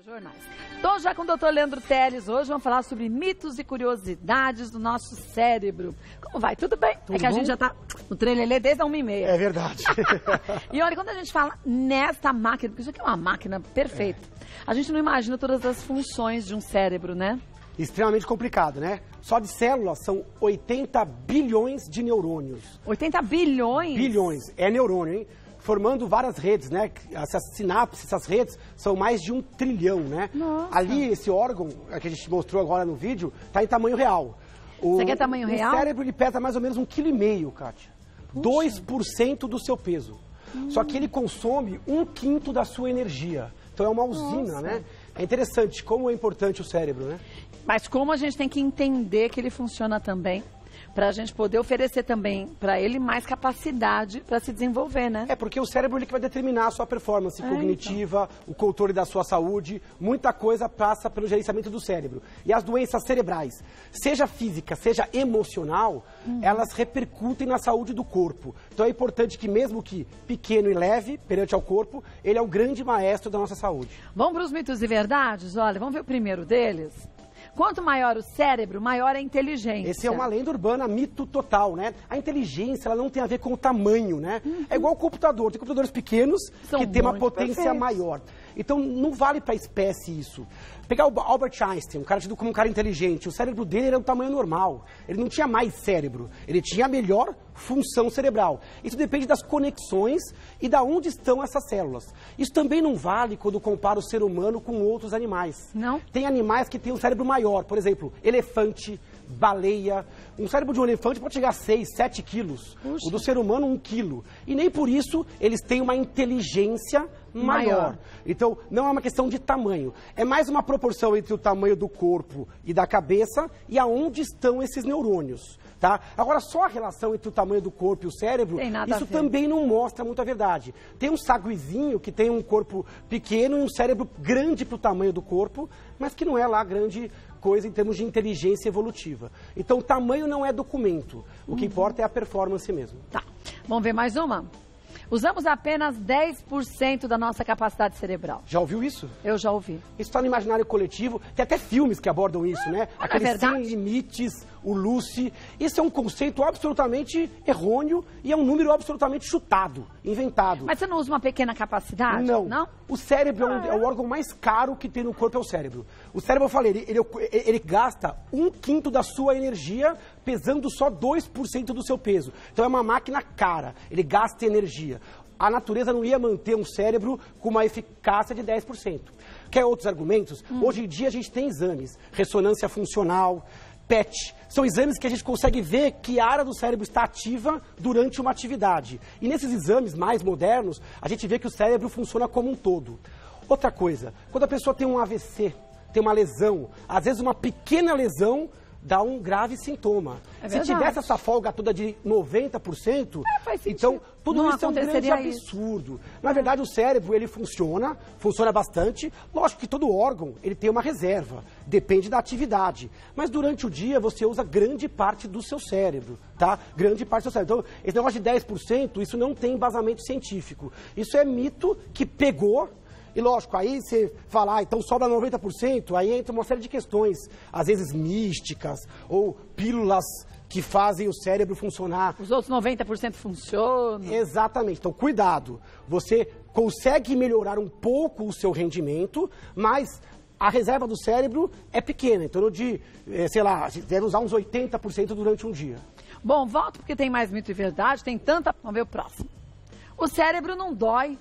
Jornais. Estou já com o Dr. Leandro Teles. Hoje vamos falar sobre mitos e curiosidades do nosso cérebro. Como vai? Tudo bem? Tudo é que a bom? gente já tá no trelelê desde a 1h30. É verdade. E olha, quando a gente fala nesta máquina, porque isso aqui é uma máquina perfeita, a gente não imagina todas as funções de um cérebro, né? Extremamente complicado, né? Só de células são 80 bilhões de neurônios. 80 bilhões? Bilhões. É neurônio, hein? Formando várias redes, né? Essas sinapses, essas redes, são mais de 1 trilhão, né? Nossa. Ali, esse órgão que a gente mostrou agora no vídeo, está em tamanho real. Isso aqui é tamanho real? O cérebro, ele pesa mais ou menos 1,5 kg, Kátia. Puxa. 2% do seu peso. Só que ele consome 1/5 da sua energia. Então é uma usina, né? É interessante como é importante o cérebro, né? Mas como a gente tem que entender que ele funciona também, para a gente poder oferecer também para ele mais capacidade para se desenvolver, né? É porque o cérebro ele que vai determinar a sua performance cognitiva, o controle da sua saúde, muita coisa passa pelo gerenciamento do cérebro. E as doenças cerebrais, seja física, seja emocional, elas repercutem na saúde do corpo. Então é importante que mesmo que pequeno e leve perante ao corpo, ele é o grande maestro da nossa saúde. Vamos para os mitos e verdades? Olha, vamos ver o primeiro deles? Quanto maior o cérebro, maior a inteligência. Esse é uma lenda urbana, mito total, né? A inteligência, ela não tem a ver com o tamanho, né? É igual o computador. Tem computadores pequenos que têm uma potência maior. Então, não vale para a espécie isso. Pegar o Albert Einstein, um cara tido como um cara inteligente, o cérebro dele era do tamanho normal. Ele não tinha mais cérebro, ele tinha a melhor função cerebral. Isso depende das conexões e da onde estão essas células. Isso também não vale quando compara o ser humano com outros animais. Não? Tem animais que têm um cérebro maior, por exemplo, elefante, baleia. Um cérebro de um elefante pode chegar a 6, 7 quilos. Puxa. O do ser humano, 1 quilo. E nem por isso eles têm uma inteligência maior. Então, não é uma questão de tamanho. É mais uma proporção entre o tamanho do corpo e da cabeça e aonde estão esses neurônios. Tá? Agora, só a relação entre o tamanho do corpo e o cérebro, isso também não mostra muito a verdade. Tem um saguizinho que tem um corpo pequeno e um cérebro grande para o tamanho do corpo, mas que não é lá grande coisa em termos de inteligência evolutiva. Então, o tamanho não é documento. O que importa é a performance mesmo. Tá. Vamos ver mais uma? Usamos apenas 10% da nossa capacidade cerebral. Já ouviu isso? Eu já ouvi. Isso está no imaginário coletivo. Tem até filmes que abordam isso, né? Aquele Sem Limites, o Lucy. Isso é um conceito absolutamente errôneo e é um número absolutamente chutado, inventado. Mas você não usa uma pequena capacidade? Não. Não? O cérebro é o órgão mais caro que tem no corpo, é o cérebro. O cérebro, eu falei, ele gasta 1/5 da sua energia pesando só 2% do seu peso. Então é uma máquina cara, ele gasta energia. A natureza não ia manter um cérebro com uma eficácia de 10%. Quer outros argumentos? Hoje em dia a gente tem exames, ressonância funcional, PET. São exames que a gente consegue ver que a área do cérebro está ativa durante uma atividade. E nesses exames mais modernos, a gente vê que o cérebro funciona como um todo. Outra coisa, quando a pessoa tem um AVC, tem uma lesão, às vezes uma pequena lesão dá um grave sintoma. Se tivesse essa folga toda de 90%, então tudo não isso é um grande absurdo. Na verdade, o cérebro, ele funciona bastante. Lógico que todo órgão, ele tem uma reserva, depende da atividade. Mas durante o dia, você usa grande parte do seu cérebro, tá? Grande parte do seu cérebro. Então, esse negócio de 10%, isso não tem embasamento científico. Isso é mito que pegou. E lógico, aí você fala, então sobra 90%, aí entra uma série de questões, às vezes místicas, ou pílulas que fazem o cérebro funcionar. Os outros 90% funcionam. Exatamente, então cuidado, você consegue melhorar um pouco o seu rendimento, mas a reserva do cérebro é pequena, em torno de, sei lá, você deve usar uns 80% durante um dia. Bom, volto porque tem mais mito e verdade, tem tanta... Vamos ver o próximo. O cérebro não dói.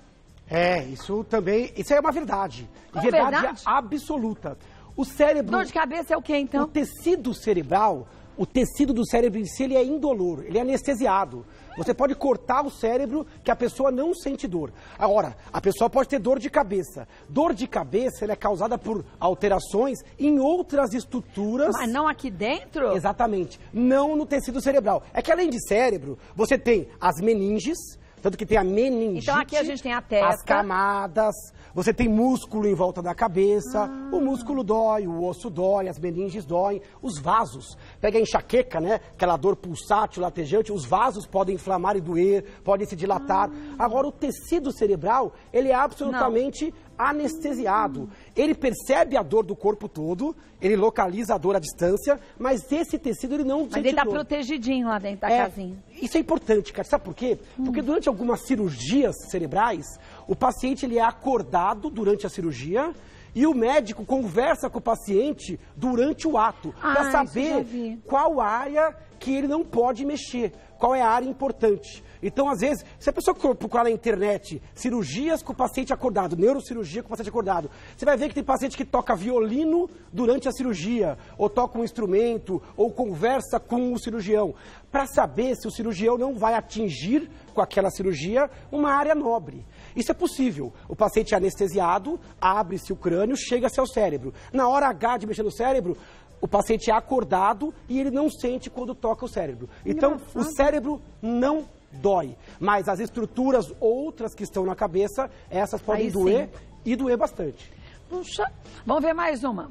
Isso é uma verdade. Verdade absoluta. O cérebro... Dor de cabeça é o quê, então? O tecido cerebral, o tecido do cérebro em si, ele é indolor, ele é anestesiado. Você pode cortar o cérebro que a pessoa não sente dor. Agora, a pessoa pode ter dor de cabeça. Dor de cabeça, ela é causada por alterações em outras estruturas... Mas não aqui dentro? Exatamente. Não no tecido cerebral. É que além de cérebro, você tem as meninges... Tanto que tem a meningite, então aqui a gente tem a testa, as camadas, você tem músculo em volta da cabeça, o músculo dói, o osso dói, as meninges doem, os vasos. Pega a enxaqueca, né? Aquela dor pulsátil, latejante, os vasos podem inflamar e doer, podem se dilatar. Agora, o tecido cerebral, ele é absolutamente anestesiado. Ele percebe a dor do corpo todo, ele localiza a dor à distância, mas esse tecido ele não sente dor. Mas ele tá protegidinho lá dentro da casinha. Isso é importante, cara. Sabe por quê? Porque durante algumas cirurgias cerebrais, o paciente ele é acordado durante a cirurgia e o médico conversa com o paciente durante o ato para saber qual área que ele não pode mexer, qual é a área importante. Então, às vezes, se a pessoa procurar na internet cirurgias com o paciente acordado, neurocirurgia com o paciente acordado, você vai ver que tem paciente que toca violino durante a cirurgia, ou toca um instrumento, ou conversa com o cirurgião, para saber se o cirurgião não vai atingir com aquela cirurgia uma área nobre. Isso é possível. O paciente é anestesiado, abre-se o crânio, chega-se ao cérebro. Na hora H de mexer no cérebro, o paciente é acordado e ele não sente quando toca o cérebro. Então, o cérebro não dói. Mas as estruturas outras que estão na cabeça, essas podem doer e doer bastante. Puxa, vamos ver mais uma.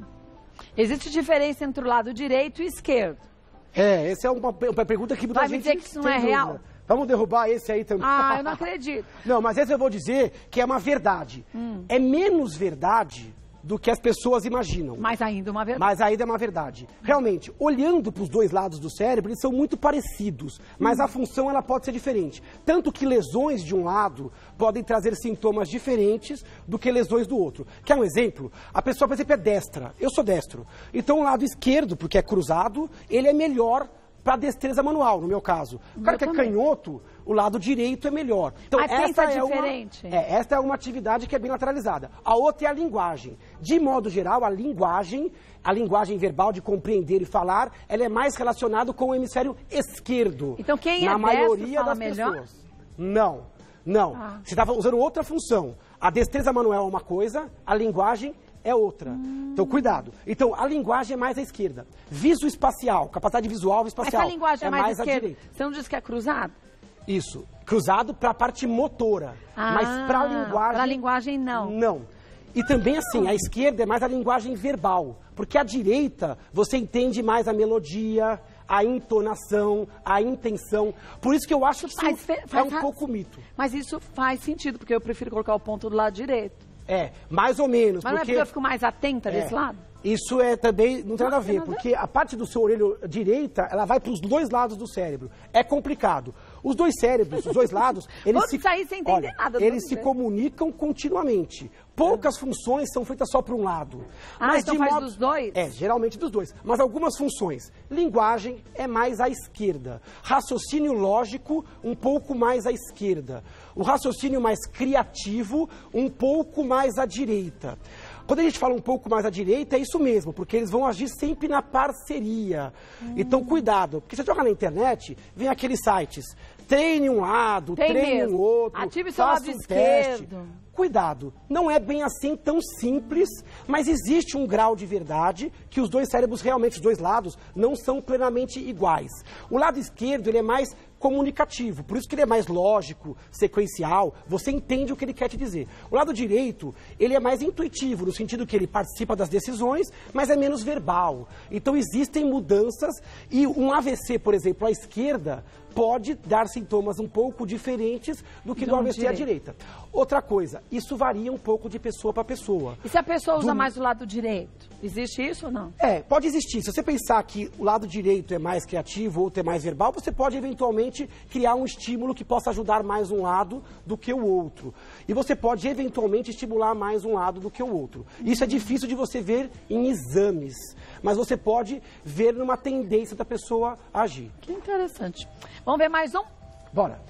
Existe diferença entre o lado direito e esquerdo? Essa é uma pergunta que muita gente vai me dizer que isso não é real? Vamos derrubar esse aí também. Ah, eu não acredito. Não, mas esse eu vou dizer que é uma verdade. É menos verdade do que as pessoas imaginam. Mas ainda é uma verdade. Mas ainda é uma verdade. Realmente, olhando para os dois lados do cérebro, eles são muito parecidos, mas a função ela pode ser diferente. Tanto que lesões de um lado podem trazer sintomas diferentes do que lesões do outro. Quer um exemplo? A pessoa, por exemplo, é destra. Eu sou destro. Então, o lado esquerdo, porque é cruzado, ele é melhor para destreza manual, no meu caso. O cara que é canhoto, o lado direito é melhor. Então, essa é diferente. Esta é uma atividade que é bilateralizada. A outra é a linguagem. De modo geral, a linguagem verbal de compreender e falar, ela é mais relacionada com o hemisfério esquerdo. Então, quem na maioria fala das melhor? pessoas. Não. Você estava usando outra função. A destreza manual é uma coisa, a linguagem é outra. Então, cuidado. Então, a linguagem é mais à esquerda. Visoespacial, capacidade visual e espacial. Essa linguagem é mais à esquerda. À direita. Você não disse que é cruzado? Isso. Cruzado para a parte motora. Mas para a linguagem... Para a linguagem, não. Não. E também, assim, a esquerda é mais a linguagem verbal. Porque a direita, você entende mais a melodia, a entonação, a intenção. Por isso que eu acho que é um pouco mito. Mas isso faz sentido, porque eu prefiro colocar o ponto do lado direito. Mais ou menos. Mas não é porque eu fico mais atenta desse lado? Isso também não tem nada a ver, porque a parte do seu orelho direita, ela vai para os dois lados do cérebro. É complicado. Os dois cérebros, os dois lados, eles se comunicam continuamente. Poucas funções são feitas só para um lado. Mas então faz dos dois? Geralmente dos dois. Mas algumas funções. Linguagem é mais à esquerda. Raciocínio lógico, um pouco mais à esquerda. O raciocínio mais criativo, um pouco mais à direita. Quando a gente fala um pouco mais à direita, é isso mesmo, porque eles vão agir sempre na parceria. Então, cuidado, porque você joga na internet, vem aqueles sites, treine um lado, treine um outro, ative seu lado esquerdo. Cuidado, não é bem assim tão simples, mas existe um grau de verdade que os dois cérebros, realmente os dois lados, não são plenamente iguais. O lado esquerdo, ele é mais comunicativo, por isso que ele é mais lógico, sequencial, você entende o que ele quer te dizer. O lado direito, ele é mais intuitivo, no sentido que ele participa das decisões, mas é menos verbal. Então existem mudanças e um AVC, por exemplo, à esquerda, pode dar sintomas um pouco diferentes do que do AVC à direita. Outra coisa, isso varia um pouco de pessoa para pessoa. E se a pessoa usa mais o lado direito? Existe isso ou não? Pode existir. Se você pensar que o lado direito é mais criativo, ou outro é mais verbal, você pode eventualmente criar um estímulo que possa ajudar mais um lado do que o outro. E você pode eventualmente estimular mais um lado do que o outro. Isso é difícil de você ver em exames, mas você pode ver numa tendência da pessoa agir. Que interessante. Vamos ver mais um? Bora.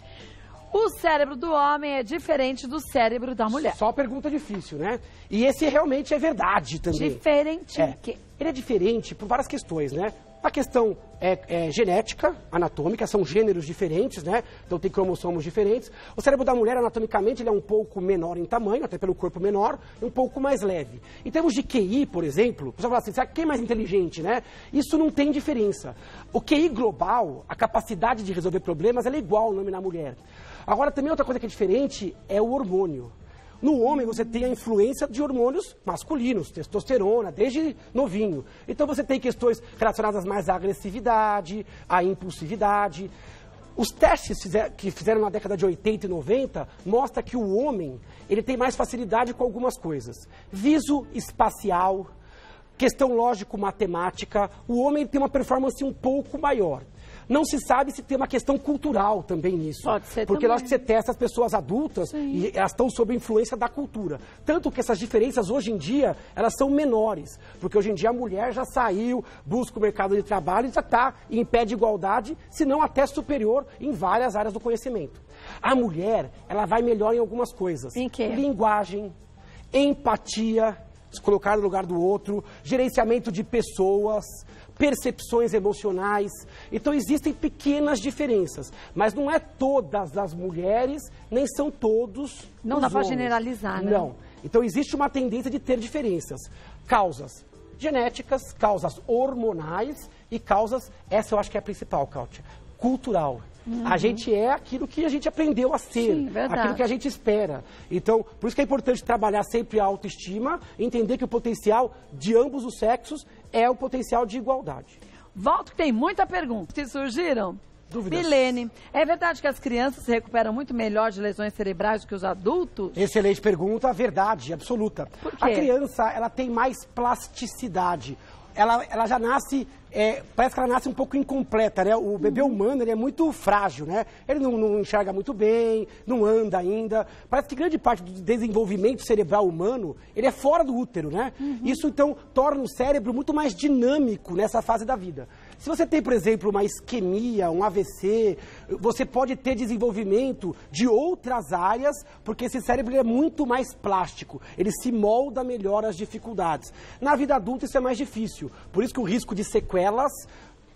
O cérebro do homem é diferente do cérebro da mulher. Só pergunta difícil, né? E esse realmente é verdade também. Diferente em quê? Ele é diferente por várias questões, né? A questão genética, anatômica, são gêneros diferentes, né? Então tem cromossomos diferentes. O cérebro da mulher, anatomicamente, ele é um pouco menor em tamanho, até pelo corpo menor, e um pouco mais leve. Em termos de QI, por exemplo, você fala assim, será que quem é mais inteligente, né? Isso não tem diferença. O QI global, a capacidade de resolver problemas, ela é igual no homem e na mulher. Agora, também outra coisa que é diferente é o hormônio. No homem, você tem a influência de hormônios masculinos, testosterona, desde novinho. Então, você tem questões relacionadas mais à agressividade, à impulsividade. Os testes que fizeram na década de 80 e 90 mostram que o homem ele tem mais facilidade com algumas coisas. Viso espacial, questão lógico-matemática, o homem tem uma performance um pouco maior. Não se sabe se tem uma questão cultural também nisso. Pode ser porque também. nós que você testa as pessoas adultas e elas estão sob a influência da cultura. Tanto que essas diferenças hoje em dia, elas são menores. Porque hoje em dia a mulher já saiu, busca o mercado de trabalho e já está em pé de igualdade, se não até superior em várias áreas do conhecimento. A mulher, ela vai melhor em algumas coisas. Em quê? Linguagem, empatia, se colocar no lugar do outro, gerenciamento de pessoas, percepções emocionais. Então existem pequenas diferenças, mas não é todas as mulheres, nem são todos Não os dá para homens. generalizar, né? Não. Então existe uma tendência de ter diferenças. Causas genéticas, causas hormonais e causas, essa eu acho que é a principal, Kátia, cultural. A gente é aquilo que a gente aprendeu a ser, Sim, verdade. aquilo que a gente espera. Então, por isso que é importante trabalhar sempre a autoestima, entender que o potencial de ambos os sexos é o potencial de igualdade. Volto que tem muita pergunta que surgiram. Dúvidas? Milene, é verdade que as crianças se recuperam muito melhor de lesões cerebrais do que os adultos? Excelente pergunta, verdade, absoluta. Por quê? A criança, ela tem mais plasticidade. Ela já nasce, parece que ela nasce um pouco incompleta, né? O bebê humano, ele é muito frágil, né? Ele não enxerga muito bem, não anda ainda. Parece que grande parte do desenvolvimento cerebral humano, ele é fora do útero, né? Isso, então, torna o cérebro muito mais dinâmico nessa fase da vida. Se você tem, por exemplo, uma isquemia, um AVC, você pode ter desenvolvimento de outras áreas, porque esse cérebro ele é muito mais plástico, ele se molda melhor às dificuldades. Na vida adulta isso é mais difícil, por isso que o risco de sequelas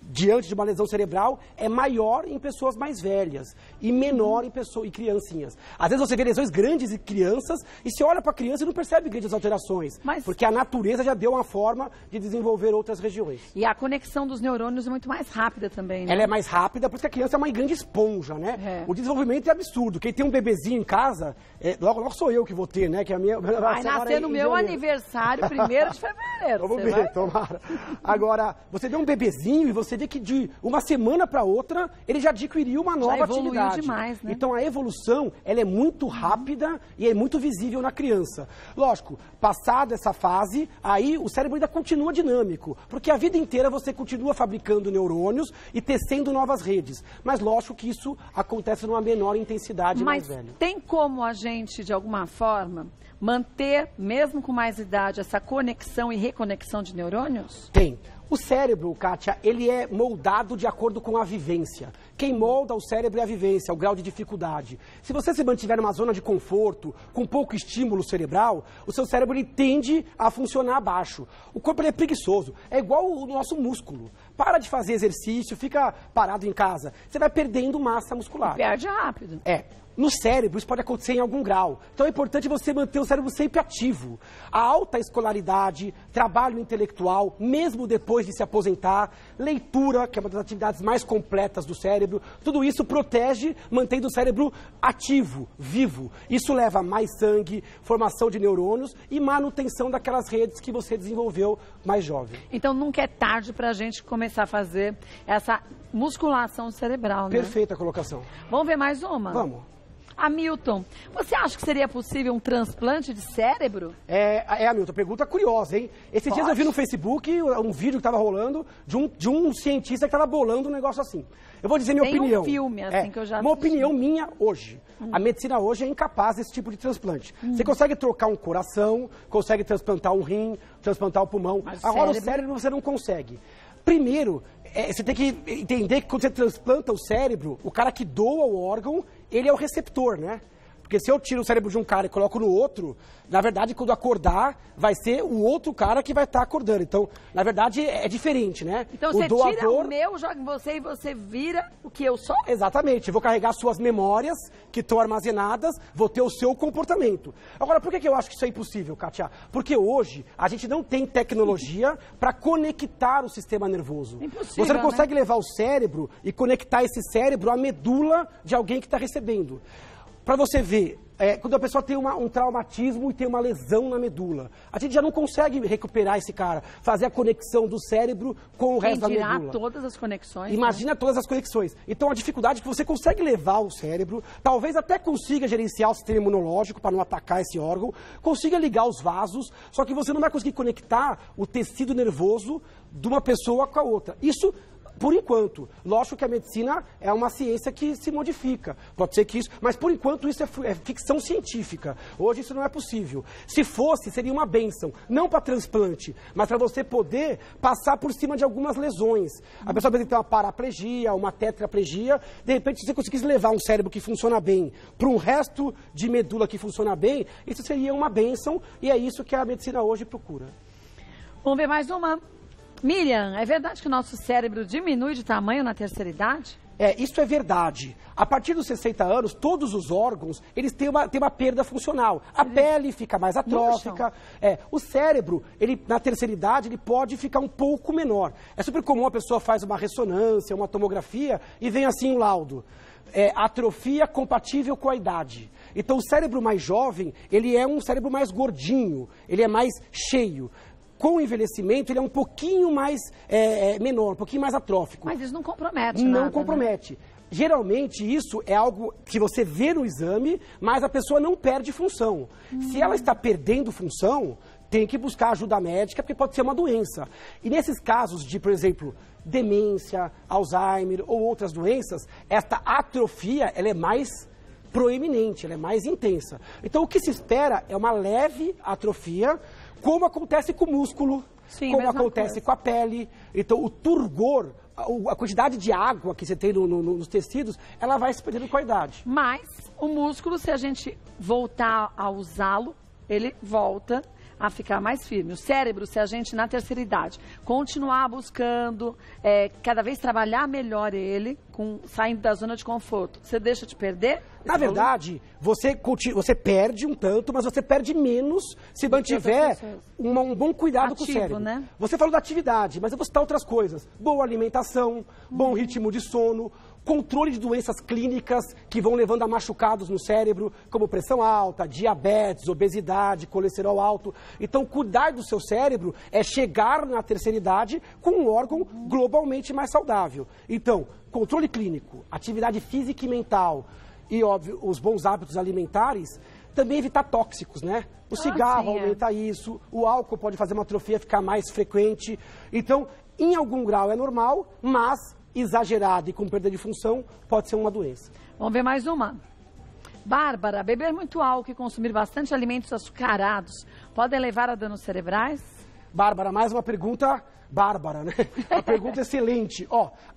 diante de uma lesão cerebral é maior em pessoas mais velhas e menor em pessoas e criancinhas. Às vezes você vê lesões grandes em crianças e você olha para a criança e não percebe grandes alterações, porque a natureza já deu uma forma de desenvolver outras regiões. E a conexão dos neurônios é muito mais rápida também, né? Ela é mais rápida, porque a criança é uma grande esponja, né? É. O desenvolvimento é absurdo. Quem tem um bebezinho em casa, logo sou eu que vou ter, né? Que a minha Vai nascer no meu aniversário, 1º de fevereiro. Vamos você ver, vai? tomara. Agora, você vê um bebezinho e você vê que de uma semana para outra ele já adquiriu uma nova evoluiu atividade. demais, né? Então a evolução, ela é muito rápida e é muito visível na criança. Lógico, passada essa fase, aí o cérebro ainda continua dinâmico, porque a vida inteira você continua fabricando neurônios e tecendo novas redes. Mas lógico que isso acontece numa menor intensidade mais Mas velha. tem como a gente, de alguma forma, manter, mesmo com mais idade, essa conexão e reconexão de neurônios? Tem. O cérebro, Kátia, ele é moldado de acordo com a vivência. Quem molda o cérebro é a vivência, o grau de dificuldade. Se você se mantiver numa zona de conforto, com pouco estímulo cerebral, o seu cérebro ele tende a funcionar abaixo. O corpo ele é preguiçoso, é igual o nosso músculo. Para de fazer exercício, fica parado em casa, você vai perdendo massa muscular. Perde rápido. É. No cérebro, isso pode acontecer em algum grau. Então é importante você manter o cérebro sempre ativo. A alta escolaridade, trabalho intelectual, mesmo depois de se aposentar, leitura, que é uma das atividades mais completas do cérebro, tudo isso protege, mantendo o cérebro ativo, vivo. Isso leva a mais sangue, formação de neurônios e manutenção daquelas redes que você desenvolveu mais jovem. Então nunca é tarde para a gente começar a fazer essa musculação cerebral, né? Perfeita a colocação. Vamos ver mais uma? Vamos. Hamilton, você acha que seria possível um transplante de cérebro? Hamilton, pergunta curiosa, hein? Esses dias eu vi no Facebook um vídeo que estava rolando de um cientista que estava bolando um negócio assim. Eu vou dizer minha opinião. Tem um filme assim que eu já Uma assisti. opinião minha hoje. A medicina hoje é incapaz desse tipo de transplante. Você consegue trocar um coração, consegue transplantar um rim, transplantar o pulmão. Mas Agora o cérebro você não consegue. Primeiro, você tem que entender que quando você transplanta o cérebro, o cara que doa o órgão, ele é o receptor, né? Porque se eu tiro o cérebro de um cara e coloco no outro, na verdade, quando acordar, vai ser o outro cara que vai estar acordando. Então, na verdade, é diferente, né? Então o você doador... tira o meu, joga em você e você vira o que eu sou? Exatamente. Eu vou carregar suas memórias que estão armazenadas, vou ter o seu comportamento. Agora, por que eu acho que isso é impossível, Kátia? Porque hoje a gente não tem tecnologia para conectar o sistema nervoso. Impossível, Você não né? consegue levar o cérebro e conectar esse cérebro à medula de alguém que está recebendo. Para você ver, quando a pessoa tem um traumatismo e tem uma lesão na medula. A gente já não consegue recuperar esse cara, fazer a conexão do cérebro com o resto da medula. Todas as conexões. Imagina todas as conexões. Então a dificuldade é que você consegue levar o cérebro, talvez até consiga gerenciar o sistema imunológico para não atacar esse órgão, consiga ligar os vasos, só que você não vai conseguir conectar o tecido nervoso de uma pessoa com a outra. Isso por enquanto. Lógico que a medicina é uma ciência que se modifica. Pode ser que isso... Mas, por enquanto, isso é ficção científica. Hoje isso não é possível. Se fosse, seria uma bênção. Não para transplante, mas para você poder passar por cima de algumas lesões. A pessoa pode ter uma paraplegia, uma tetraplegia. De repente, se você conseguisse levar um cérebro que funciona bem para um resto de medula que funciona bem, isso seria uma bênção. E é isso que a medicina hoje procura. Vamos ver mais uma. Miriam, é verdade que o nosso cérebro diminui de tamanho na terceira idade? Isso é verdade. A partir dos 60 anos, todos os órgãos, eles têm uma perda funcional. A pele fica mais atrófica. O cérebro, na terceira idade, ele pode ficar um pouco menor. É super comum a pessoa faz uma ressonância, uma tomografia e vem assim um laudo. Atrofia compatível com a idade. Então, o cérebro mais jovem, ele é um cérebro mais gordinho, ele é mais cheio. Com o envelhecimento, ele é um pouquinho mais menor, um pouquinho mais atrófico. Mas isso não compromete nada, Não compromete. Né? Geralmente, isso é algo que você vê no exame, mas a pessoa não perde função. Se ela está perdendo função, tem que buscar ajuda médica, porque pode ser uma doença. E nesses casos de, por exemplo, demência, Alzheimer ou outras doenças, esta atrofia, ela é mais proeminente, ela é mais intensa. Então, o que se espera é uma leve atrofia, como acontece com o músculo, como acontece com a pele. Então, o turgor, a quantidade de água que você tem nos tecidos, ela vai se perdendo com a idade. Mas o músculo, se a gente voltar a usá-lo, ele volta a ficar mais firme. O cérebro, se a gente, na terceira idade, continuar buscando, cada vez trabalhar melhor ele, saindo da zona de conforto, você deixa de perder? Na verdade, você perde um tanto, mas você perde menos se mantiver um bom cuidado com o cérebro. Né? Você falou da atividade, mas eu vou citar outras coisas. Boa alimentação, bom ritmo de sono, controle de doenças clínicas que vão levando a machucados no cérebro, como pressão alta, diabetes, obesidade, colesterol alto. Então, cuidar do seu cérebro é chegar na terceira idade com um órgão globalmente mais saudável. Então, controle clínico, atividade física e mental e, óbvio, os bons hábitos alimentares, também evitar tóxicos, né? O cigarro aumenta isso, o álcool pode fazer uma atrofia ficar mais frequente. Então, em algum grau é normal, mas exagerado e com perda de função pode ser uma doença. Vamos ver mais uma. Bárbara, beber muito álcool e consumir bastante alimentos açucarados podem levar a danos cerebrais? Bárbara, mais uma pergunta bárbara, né? Uma pergunta excelente.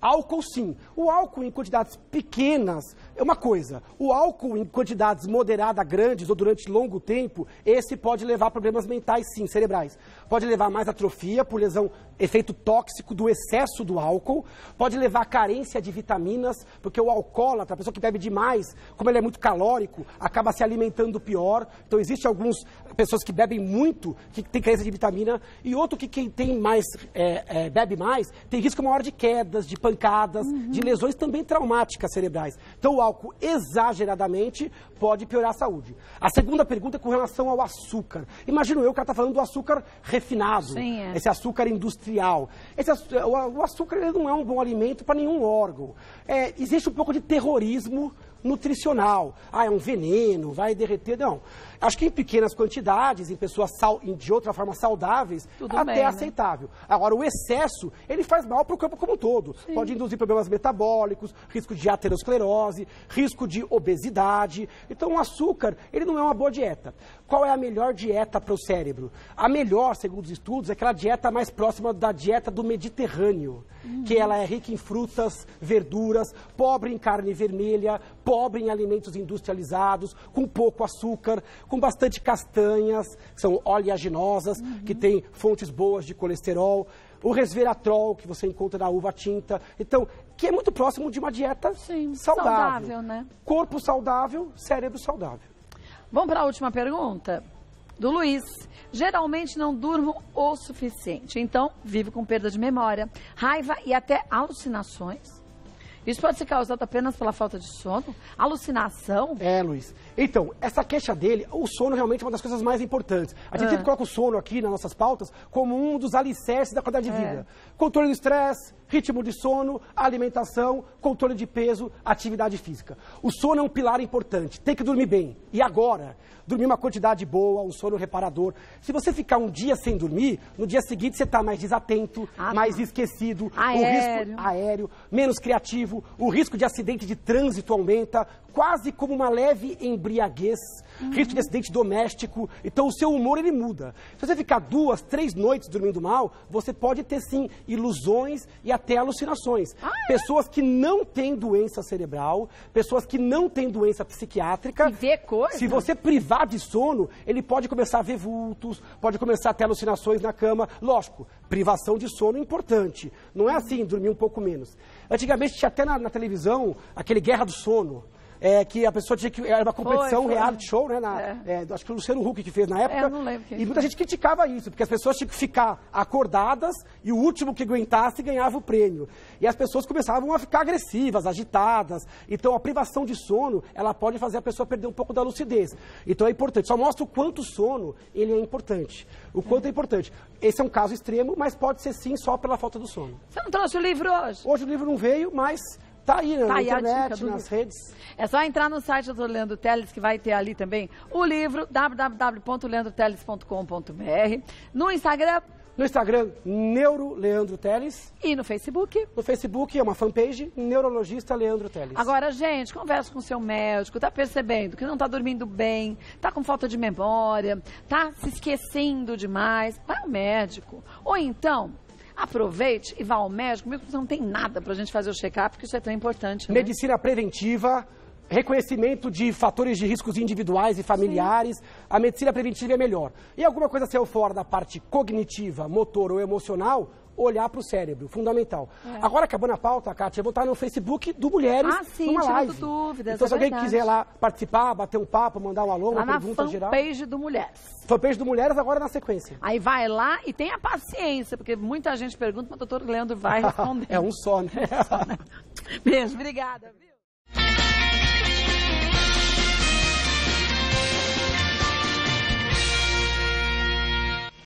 Álcool sim. O álcool em quantidades pequenas é uma coisa. O álcool em quantidades moderadas, grandes ou durante longo tempo, esse pode levar a problemas mentais sim, cerebrais. Pode levar mais atrofia por lesão, efeito tóxico do excesso do álcool. Pode levar a carência de vitaminas, porque o alcoólatra, a pessoa que bebe demais, como ele é muito calórico, acaba se alimentando pior. Então, existem algumas pessoas que bebem muito, que tem carência de vitamina, e outro que quem tem mais... bebe mais, tem risco maior de quedas, de pancadas, de lesões também traumáticas cerebrais. Então, o álcool exageradamente pode piorar a saúde. A segunda pergunta é com relação ao açúcar. Imagino eu que ela está falando do açúcar refinado, esse açúcar industrial. O açúcar ele não é um bom alimento para nenhum órgão. Existe um pouco de terrorismo nutricional. É um veneno, vai derreter. Não. Acho que em pequenas quantidades, em pessoas de outra forma saudáveis, tudo até bem, aceitável. Né? Agora, o excesso, ele faz mal para o corpo como um todo. Sim. Pode induzir problemas metabólicos, risco de aterosclerose, risco de obesidade. Então, o açúcar, ele não é uma boa dieta. Qual é a melhor dieta para o cérebro? A melhor, segundo os estudos, é aquela dieta mais próxima da dieta do Mediterrâneo, que ela é rica em frutas, verduras, pobre em carne vermelha, pobre em alimentos industrializados, com pouco açúcar, com bastante castanhas, que são oleaginosas, que têm fontes boas de colesterol, o resveratrol, que você encontra na uva tinta. Então, que é muito próximo de uma dieta saudável, né? Corpo saudável, cérebro saudável. Vamos para a última pergunta? Do Luiz. Geralmente não durmo o suficiente, então vivo com perda de memória, raiva e até alucinações. Isso pode ser causado apenas pela falta de sono? Alucinação? Luiz. Então, essa queixa dele, o sono realmente é uma das coisas mais importantes. A gente sempre coloca o sono aqui nas nossas pautas como um dos alicerces da qualidade de vida. Controle do estresse, ritmo de sono, alimentação, controle de peso, atividade física. O sono é um pilar importante, tem que dormir bem. E agora, dormir uma quantidade boa, um sono reparador. Se você ficar um dia sem dormir, no dia seguinte você está mais desatento, mais esquecido, o risco aéreo, menos criativo, o risco de acidente de trânsito aumenta, quase como uma leve embriaguez, risco de acidente doméstico. Então o seu humor ele muda. Se você ficar 2, 3 noites dormindo mal, você pode ter sim ilusões e até alucinações. Pessoas que não têm doença cerebral, pessoas que não têm doença psiquiátrica, e vê coisa. Se você privar de sono, ele pode começar a ver vultos, pode começar a ter alucinações na cama. Lógico, privação de sono é importante. Não é assim, dormir um pouco menos. Antigamente tinha até na televisão aquele Guerra do Sono. Que a pessoa tinha que... Era uma competição, reality show, né? Acho que foi o Luciano Huck que fez na época. Eu não lembro e muita gente criticava isso, porque as pessoas tinham que ficar acordadas e o último que aguentasse ganhava o prêmio. E as pessoas começavam a ficar agressivas, agitadas. Então a privação de sono, ela pode fazer a pessoa perder um pouco da lucidez. Então é importante. Só mostra o quanto o sono ele é importante. O quanto é importante. Esse é um caso extremo, mas pode ser sim só pela falta do sono. Você não trouxe o livro hoje? Hoje o livro não veio, mas... Tá aí, né? Na internet, nas redes. É só entrar no site do Leandro Teles, que vai ter ali também o livro, www.leandroteles.com.br. No Instagram... No Instagram, Neuro Leandro Teles. E no Facebook? No Facebook é uma fanpage, Neurologista Leandro Teles. Agora, gente, conversa com o seu médico, tá percebendo que não tá dormindo bem, tá com falta de memória, tá se esquecendo demais, vai ao médico. Ou então... aproveite e vá ao médico, mesmo que não tem nada pra gente fazer o check-up, porque isso é tão importante, né? Medicina preventiva, reconhecimento de fatores de riscos individuais e familiares, a medicina preventiva é melhor. E alguma coisa saiu fora da parte cognitiva, motor ou emocional, olhar para o cérebro, fundamental. Agora, acabando a pauta, Kátia, eu vou estar no Facebook do Mulheres, numa live. Dúvidas, então, se alguém quiser lá participar, bater um papo, mandar um alô, uma pergunta geral. Na fanpage do Mulheres. Fanpage do Mulheres, agora na sequência. Aí vai lá e tenha paciência, porque muita gente pergunta, mas o doutor Leandro vai responder. É um só, né? Beijo, obrigada.